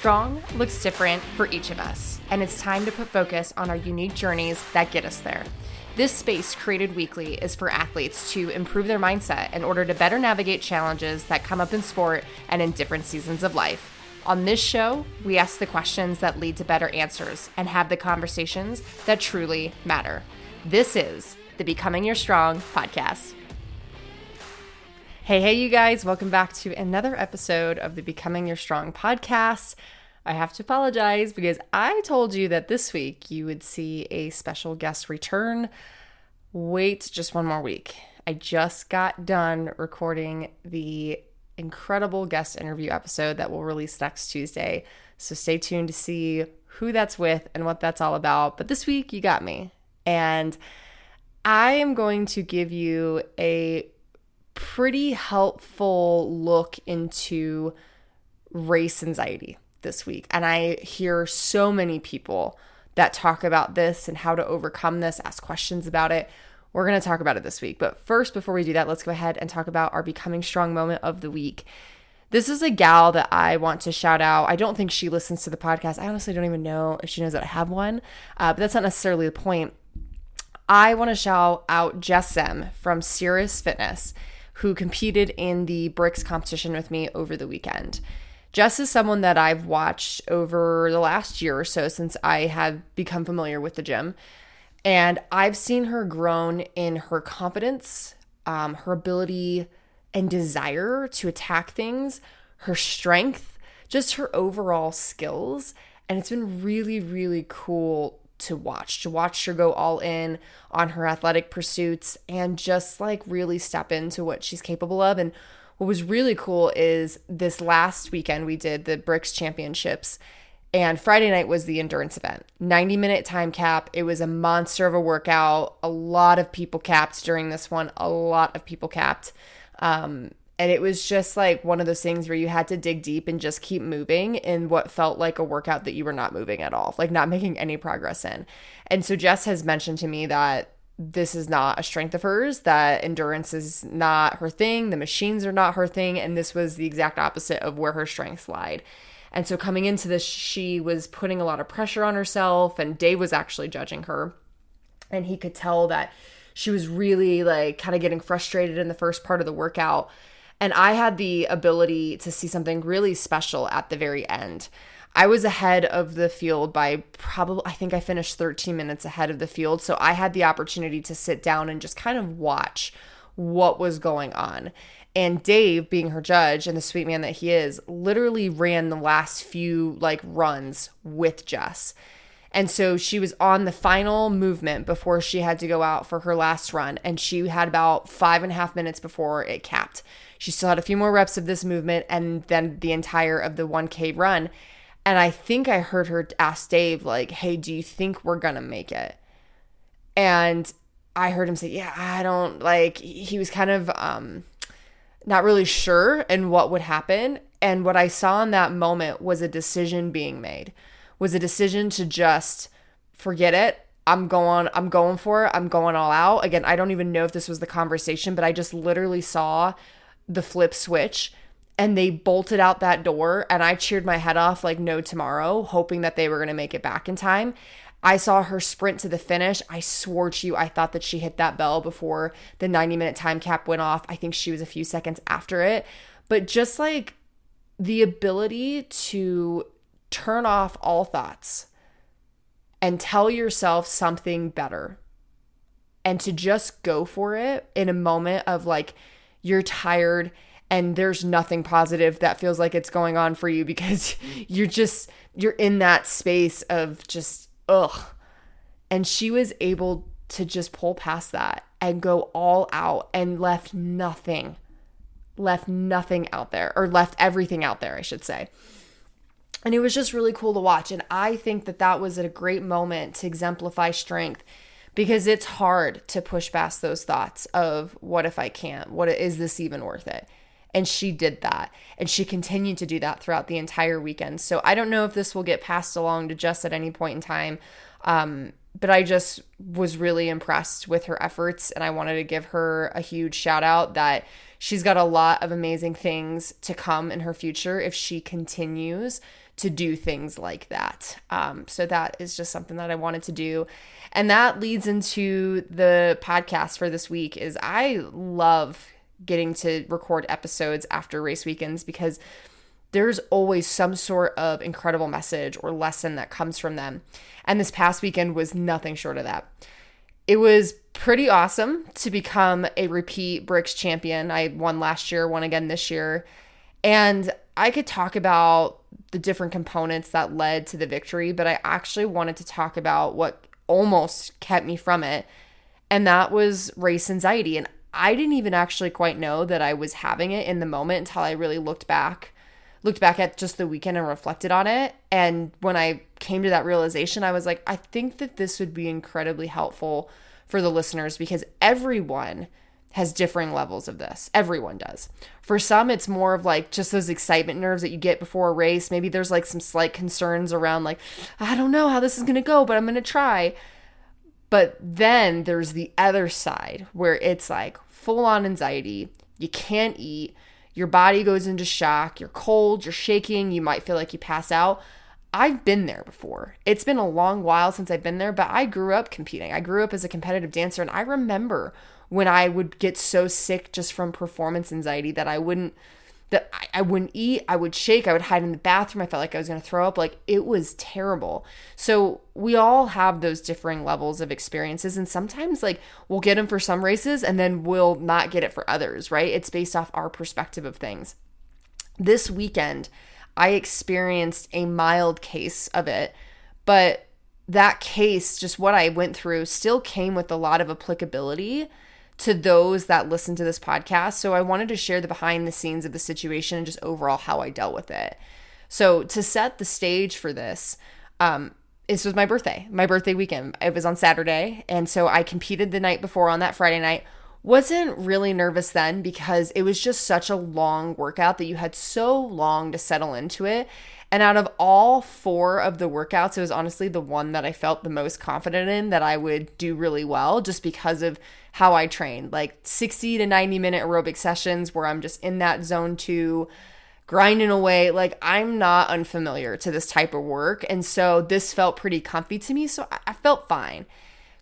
Strong looks different for each of us, and it's time to put focus on our unique journeys that get us there. This space, created weekly, is for athletes to improve their mindset in order to better navigate challenges that come up in sport and in different seasons of life. On this show, we ask the questions that lead to better answers and have the conversations that truly matter. This is the Becoming Your Strong podcast. Hey, you guys, welcome back to another episode of the Becoming Your Strong podcast. I have to apologize because I told you that this week you would see a special guest return. Wait just one more week. I just got done recording the incredible guest interview episode that will release next Tuesday. So stay tuned to see who that's with and what that's all about. But this week you got me. And I am going to give you a pretty helpful look into race anxiety this week. And I hear so many people that talk about this and how to overcome this, ask questions about it. We're going to talk about it this week. But first, before we do that, let's go ahead and talk about our Becoming Strong moment of the week. This is a gal that I want to shout out. I don't think she listens to the podcast. I honestly don't even know if she knows that I have one, but that's not necessarily the point. I want to shout out Jess M from Cirrus Fitness, who competed in the bricks competition with me over the weekend. Jess is someone that I've watched over the last year or so since I have become familiar with the gym. And I've seen her grown in her confidence, her ability and desire to attack things, her strength, just her overall skills. And it's been really, really cool to watch her go all in on her athletic pursuits and just like really step into what she's capable of. And what was really cool is this last weekend we did the Bricks Championships, and Friday night was the endurance event. 90-minute time cap. It was a monster of a workout. A lot of people capped during this one. A lot of people capped. And it was just like one of those things where you had to dig deep and just keep moving in what felt like a workout that you were not moving at all, like not making any progress in. And so Jess has mentioned to me that this is not a strength of hers, that endurance is not her thing, the machines are not her thing, and this was the exact opposite of where her strengths lied. And so coming into this, she was putting a lot of pressure on herself, and Dave was actually judging her, and he could tell that she was really like kind of getting frustrated in the first part of the workout. And I had the ability to see something really special at the very end. I was ahead of the field by I think I finished 13 minutes ahead of the field. So I had the opportunity to sit down and just kind of watch what was going on. And Dave, being her judge and the sweet man that he is, literally ran the last few like runs with Jess. And so she was on the final movement before she had to go out for her last run. And she had about 5.5 minutes before it capped. She still had a few more reps of this movement and then the entire of the 1K run. And I think I heard her ask Dave, like, hey, do you think we're going to make it? And I heard him say, yeah, I don't, like, he was kind of not really sure in what would happen. And what I saw in that moment was a decision being made, was a decision to just forget it. I'm going for it. I'm going all out. Again, I don't even know if this was the conversation, but I just literally saw the flip switch and they bolted out that door, and I cheered my head off like no tomorrow, hoping that they were going to make it back in time. I saw her sprint to the finish. I swore to you, I thought that she hit that bell before the 90-minute time cap went off. I think she was a few seconds after it. But just like the ability to turn off all thoughts and tell yourself something better and to just go for it in a moment of like you're tired and there's nothing positive that feels like it's going on for you because you're in that space of just ugh. And she was able to just pull past that and go all out and left nothing out there, or left everything out there, I should say. And it was just really cool to watch. And I think that that was a great moment to exemplify strength, because it's hard to push past those thoughts of what if I can't? What is this even worth it? And she did that. And she continued to do that throughout the entire weekend. So I don't know if this will get passed along to Jess at any point in time. But I just was really impressed with her efforts. And I wanted to give her a huge shout out that she's got a lot of amazing things to come in her future if she continues to do things like that. So that is just something that I wanted to do. And that leads into the podcast for this week. Is I love getting to record episodes after race weekends because there's always some sort of incredible message or lesson that comes from them. And this past weekend was nothing short of that. It was pretty awesome to become a repeat Bricks champion. I won last year, won again this year. And I could talk about the different components that led to the victory, but I actually wanted to talk about what almost kept me from it. And that was race anxiety. And I didn't even actually quite know that I was having it in the moment until I really looked back at just the weekend and reflected on it. And when I came to that realization, I was like, I think that this would be incredibly helpful for the listeners because everyone has differing levels of this. Everyone does. For some, it's more of like just those excitement nerves that you get before a race. Maybe there's like some slight concerns around like, I don't know how this is going to go, but I'm going to try. But then there's the other side where it's like full on anxiety. You can't eat. Your body goes into shock. You're cold. You're shaking. You might feel like you pass out. I've been there before. It's been a long while since I've been there, but I grew up competing. I grew up as a competitive dancer, and I remember when I would get so sick just from performance anxiety that I wouldn't eat, I would shake, I would hide in the bathroom. I felt like I was going to throw up. Like, it was terrible. So we all have those differing levels of experiences. And sometimes like we'll get them for some races and then we'll not get it for others, right? It's based off our perspective of things. This weekend, I experienced a mild case of it, but that case, just what I went through, still came with a lot of applicability to those that listen to this podcast. So I wanted to share the behind the scenes of the situation and just overall how I dealt with it. So to set the stage for this was my birthday weekend. It was on Saturday. And so I competed the night before on that Friday night. Wasn't really nervous then because it was just such a long workout that you had so long to settle into it. And out of all 4 of the workouts, it was honestly the one that I felt the most confident in that I would do really well just because of how I trained. Like 60 to 90 minute aerobic sessions where I'm just in that zone 2, grinding away. Like, I'm not unfamiliar to this type of work. And so this felt pretty comfy to me. So I felt fine.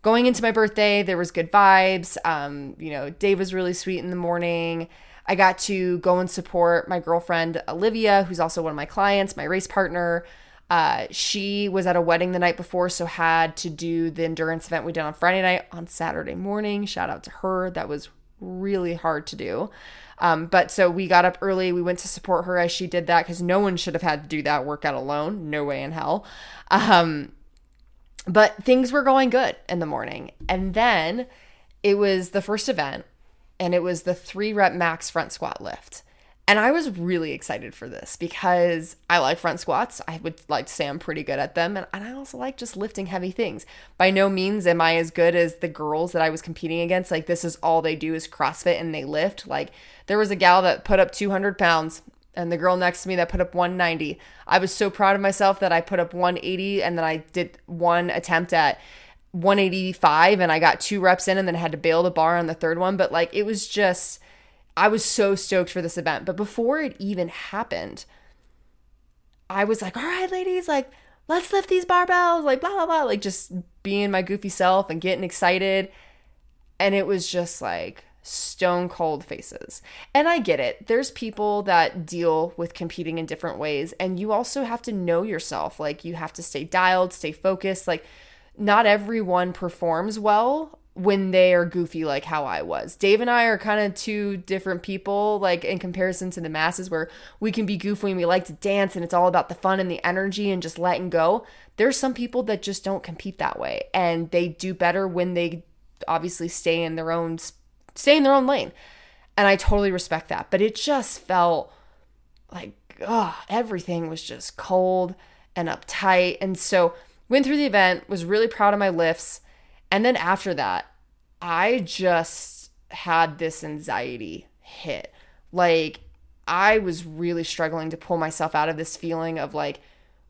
Going into my birthday, there was good vibes. Dave was really sweet in the morning. I got to go and support my girlfriend, Olivia, who's also one of my clients, my race partner. She was at a wedding the night before, so had to do the endurance event we did on Friday night on Saturday morning. Shout out to her. That was really hard to do. But so we got up early. We went to support her as she did that because no one should have had to do that workout alone. No way in hell. But things were going good in the morning. And then it was the first event. And it was the 3-rep max front squat lift. And I was really excited for this because I like front squats. I would like to say I'm pretty good at them. And I also like just lifting heavy things. By no means am I as good as the girls that I was competing against. Like, this is all they do is CrossFit and they lift. Like, there was a gal that put up 200 pounds and the girl next to me that put up 190. I was so proud of myself that I put up 180 and then I did one attempt at 185 and I got 2 reps in and then had to bail the bar on the third one. But like, it was just, I was so stoked for this event. But before it even happened, I was like, all right, ladies, like, let's lift these barbells, like blah, blah, blah, like just being my goofy self and getting excited. And it was just like stone cold faces. And I get it. There's people that deal with competing in different ways. And you also have to know yourself. Like, you have to stay dialed, stay focused. Like, not everyone performs well when they are goofy like how I was. Dave and I are kind of 2 different people, like in comparison to the masses, where we can be goofy and we like to dance and it's all about the fun and the energy and just letting go. There's some people that just don't compete that way and they do better when they obviously stay in their own lane. And I totally respect that. But it just felt like, everything was just cold and uptight. And so went through the event, was really proud of my lifts. And then after that, I just had this anxiety hit. Like, I was really struggling to pull myself out of this feeling of like,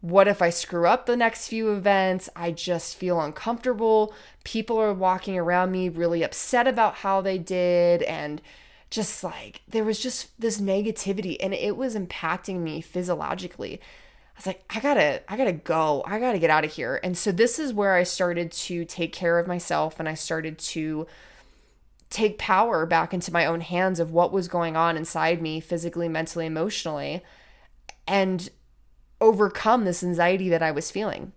what if I screw up the next few events? I just feel uncomfortable. People are walking around me really upset about how they did. And just like, there was just this negativity and it was impacting me physiologically. was like, I gotta go. I gotta get out of here. And so this is where I started to take care of myself, and I started to take power back into my own hands of what was going on inside me, physically, mentally, emotionally, and overcome this anxiety that I was feeling.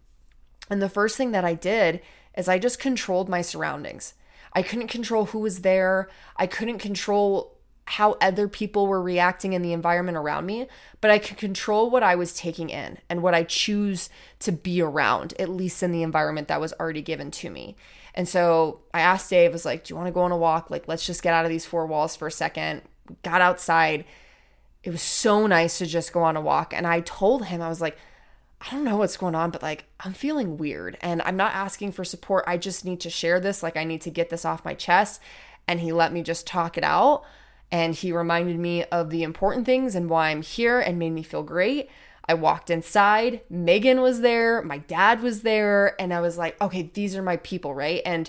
And the first thing that I did is I just controlled my surroundings. I couldn't control who was there. I couldn't control how other people were reacting in the environment around me, but I could control what I was taking in and what I choose to be around, at least in the environment that was already given to me. And so I asked Dave, I was like, do you want to go on a walk? Like, let's just get out of these four walls for a second. Got outside. It was so nice to just go on a walk. And I told him, I was like, I don't know what's going on, but like, I'm feeling weird and I'm not asking for support. I just need to share this. Like, I need to get this off my chest. And he let me just talk it out. And he reminded me of the important things and why I'm here and made me feel great. I walked inside. Megan was there. My dad was there. And I was like, okay, these are my people, right? And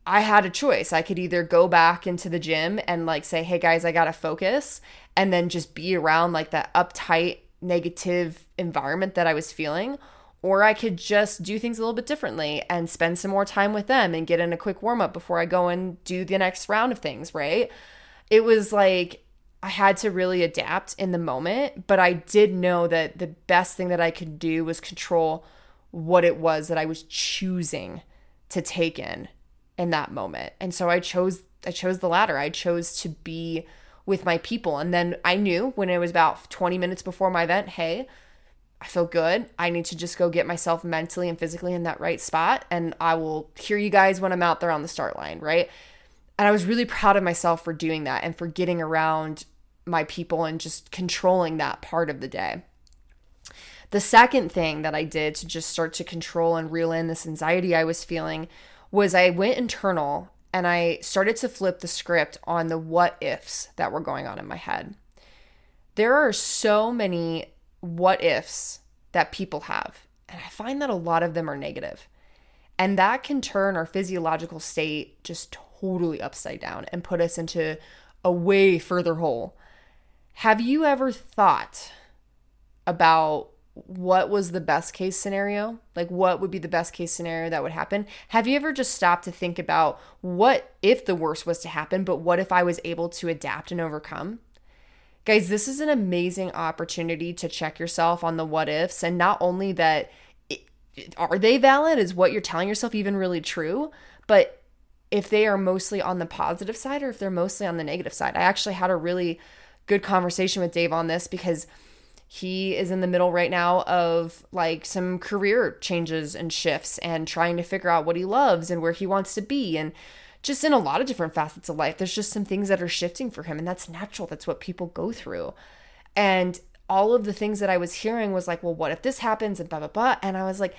I had a choice. I could either go back into the gym and like say, hey guys, I got to focus, and then just be around like that uptight, negative environment that I was feeling. Or I could just do things a little bit differently and spend some more time with them and get in a quick warm up before I go and do the next round of things, right? It was like I had to really adapt in the moment, but I did know that the best thing that I could do was control what it was that I was choosing to take in that moment. And so I chose the latter. I chose to be with my people. And then I knew when it was about 20 minutes before my event, hey, I feel good. I need to just go get myself mentally and physically in that right spot. And I will hear you guys when I'm out there on the start line, right? And I was really proud of myself for doing that and for getting around my people and just controlling that part of the day. The second thing that I did to just start to control and reel in this anxiety I was feeling was I went internal and I started to flip the script on the what ifs that were going on in my head. There are so many what ifs that people have, and I find that a lot of them are negative. And that can turn our physiological state just totally upside down and put us into a way further hole. Have you ever thought about what was the best case scenario? Like, what would be the best case scenario that would happen? Have you ever just stopped to think about what if the worst was to happen, but what if I was able to adapt and overcome? Guys, this is an amazing opportunity to check yourself on the what ifs, and not only that, are they valid? Is what you're telling yourself even really true? But if they are mostly on the positive side or if they're mostly on the negative side. I actually had a really good conversation with Dave on this because he is in the middle right now of like some career changes and shifts and trying to figure out what he loves and where he wants to be. And just in a lot of different facets of life, there's just some things that are shifting for him. And that's natural. That's what people go through. And all of the things that I was hearing was like, well, what if this happens and blah, blah, blah. And I was like,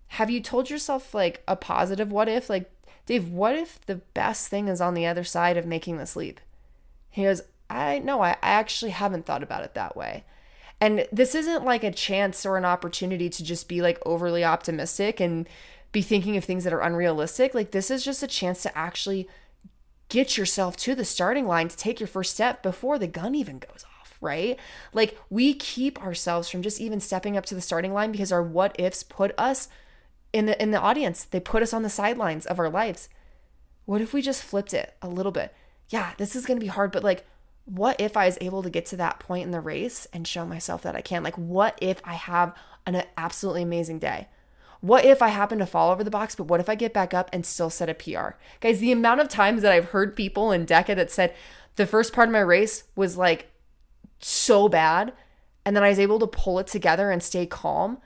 have you told yourself like a positive what if? Like, Dave, what if the best thing is on the other side of making this leap? He goes, I actually haven't thought about it that way. And this isn't like a chance or an opportunity to just be like overly optimistic and be thinking of things that are unrealistic. Like, this is just a chance to actually get yourself to the starting line to take your first step before the gun even goes off, right? Like, we keep ourselves from just even stepping up to the starting line because our what ifs put us in the audience. They put us on the sidelines of our lives. What if we just flipped it a little bit? Yeah, this is going to be hard, but like, what if I was able to get to that point in the race and show myself that I can? Like, what if I have an absolutely amazing day? What if I happen to fall over the box, but what if I get back up and still set a PR? Guys, the amount of times that I've heard people in DECA that said the first part of my race was like so bad, and then I was able to pull it together and stay calm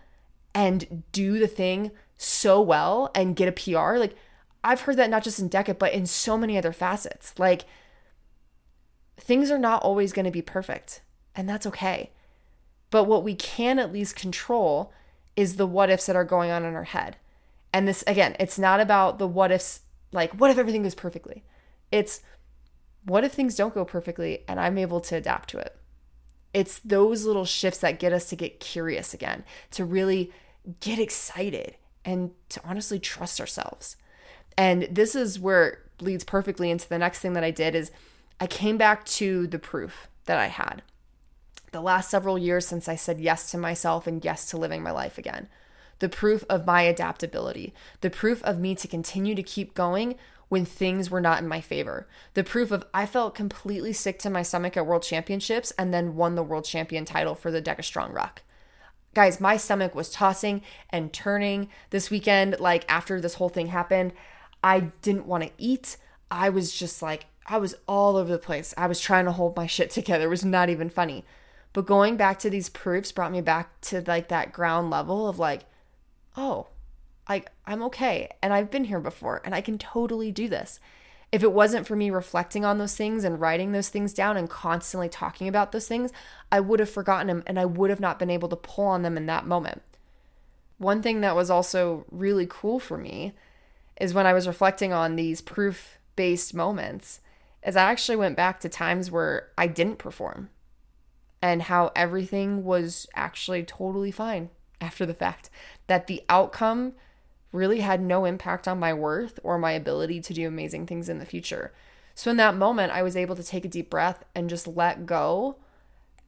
and do the thing so well and get a PR. Like, I've heard that not just in DECA, but in so many other facets. Like, things are not always going to be perfect, and that's okay. But what we can at least control is the what ifs that are going on in our head. And this, again, it's not about the what ifs, like, what if everything goes perfectly? It's what if things don't go perfectly and I'm able to adapt to it? It's those little shifts that get us to get curious again, to really get excited and to honestly trust ourselves. And this is where it leads perfectly into the next thing that I did is I came back to the proof that I had. the last several years since I said yes to myself and yes to living my life again. The proof of my adaptability, the proof of me to continue to keep going when things were not in my favor. The proof of I felt completely sick to my stomach at World Championships and then won the world champion title for the Deca Strong Ruck. Guys, my stomach was tossing and turning this weekend. Like after this whole thing happened, I didn't want to eat. I was just like, I was all over the place. I was trying to hold my shit together. It was not even funny. But going back to these proofs brought me back to like that ground level of like, oh, I'm okay. And I've been here before and I can totally do this. If it wasn't for me reflecting on those things and writing those things down and constantly talking about those things, I would have forgotten them and I would have not been able to pull on them in that moment. One thing that was also really cool for me is when I was reflecting on these proof-based moments, is I actually went back to times where I didn't perform and how everything was actually totally fine after the fact, that the outcome really had no impact on my worth or my ability to do amazing things in the future. So in that moment, I was able to take a deep breath and just let go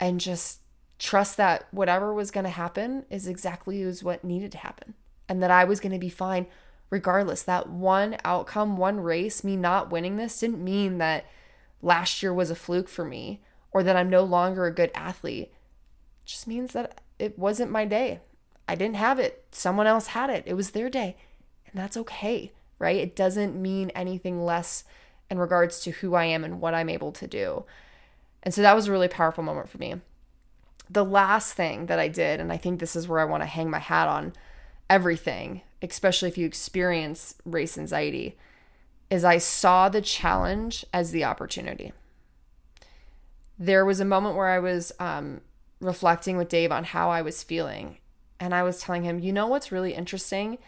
and just trust that whatever was going to happen is exactly what needed to happen and that I was going to be fine regardless. That one outcome, one race, me not winning this didn't mean that last year was a fluke for me or that I'm no longer a good athlete. It just means that it wasn't my day. I didn't have it. Someone else had it. It was their day. And that's okay, right? It doesn't mean anything less in regards to who I am and what I'm able to do. And so that was a really powerful moment for me. The last thing that I did, and I think this is where I want to hang my hat on everything, especially if you experience race anxiety, is I saw the challenge as the opportunity. There was a moment where I was reflecting with Dave on how I was feeling. And I was telling him, you know what's really interesting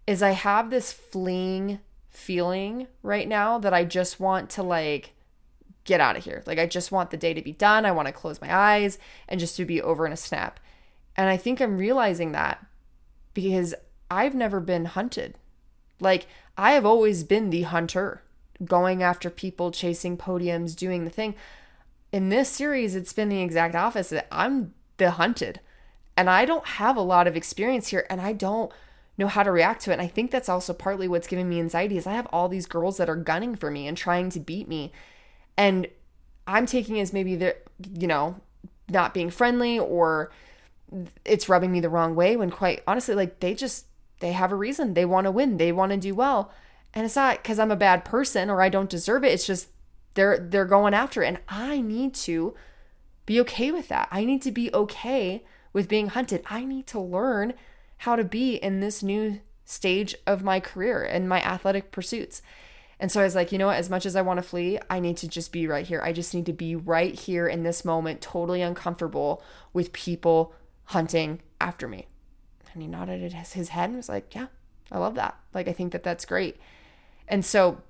is I have this fleeing feeling right now that I just want to like get out of here. Like I just want the day to be done. I want to close my eyes and just to be over in a snap. And I think I'm realizing that because I've never been hunted. Like I have always been the hunter, going after people, chasing podiums, doing the thing. In this series, it's been the exact opposite. I'm the hunted. And I don't have a lot of experience here and I don't know how to react to it. And I think that's also partly what's giving me anxiety is I have all these girls that are gunning for me and trying to beat me. And I'm taking as maybe they're, not being friendly or it's rubbing me the wrong way when quite honestly, like they have a reason. They want to win. They want to do well. And it's not because I'm a bad person or I don't deserve it. It's just they're going after it. And I need to be okay with that. I need to be okay with being hunted. I need to learn how to be in this new stage of my career and my athletic pursuits. And so I was like, you know what, as much as I want to flee, I need to just be right here. I just need to be right here in this moment, totally uncomfortable with people hunting after me. And he nodded his head and was like, yeah, I love that. Like, I think that that's great. And so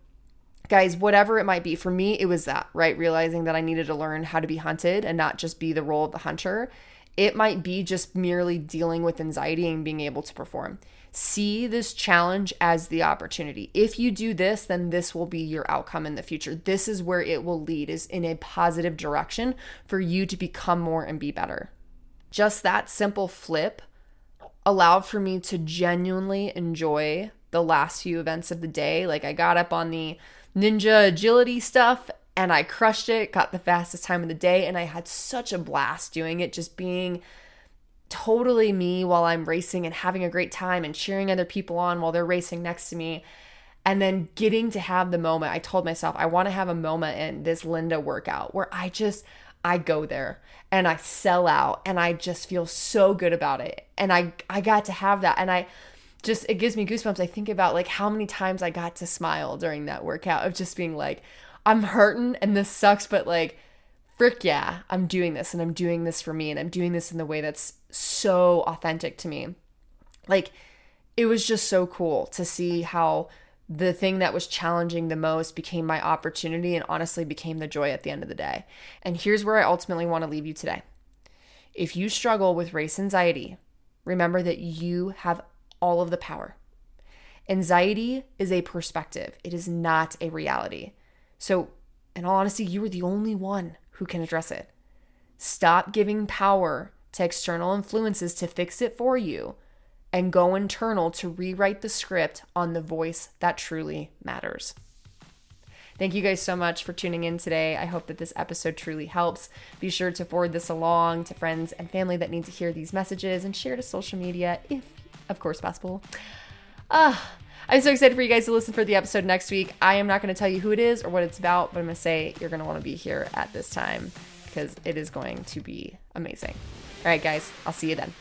guys, whatever it might be, for me, it was that, right? Realizing that I needed to learn how to be hunted and not just be the role of the hunter. It might be just merely dealing with anxiety and being able to perform. See this challenge as the opportunity. If you do this, then this will be your outcome in the future. This is where it will lead, is in a positive direction for you to become more and be better. Just that simple flip allowed for me to genuinely enjoy the last few events of the day. Like I got up on the ninja agility stuff and I crushed it, got the fastest time of the day, and I had such a blast doing it, just being totally me while I'm racing and having a great time and cheering other people on while they're racing next to me. And then getting to have the moment, I told myself, I want to have a moment in this Linda workout where I go there and I sell out and I just feel so good about it. And I got to have that. And it gives me goosebumps. I think about like how many times I got to smile during that workout of just being like, I'm hurting and this sucks, but like, frick yeah, I'm doing this and I'm doing this for me and I'm doing this in the way that's so authentic to me. Like, it was just so cool to see how the thing that was challenging the most became my opportunity and honestly became the joy at the end of the day. And here's where I ultimately want to leave you today. If you struggle with race anxiety, remember that you have all of the power. Anxiety is a perspective. It is not a reality. So, in all honesty, you are the only one who can address it. Stop giving power to external influences to fix it for you, and go internal to rewrite the script on the voice that truly matters. Thank you guys so much for tuning in today. I hope that this episode truly helps. Be sure to forward this along to friends and family that need to hear these messages, and share to social media if, of course, possible. I'm so excited for you guys to listen for the episode next week. I am not going to tell you who it is or what it's about, but I'm going to say you're going to want to be here at this time because it is going to be amazing. All right, guys, I'll see you then.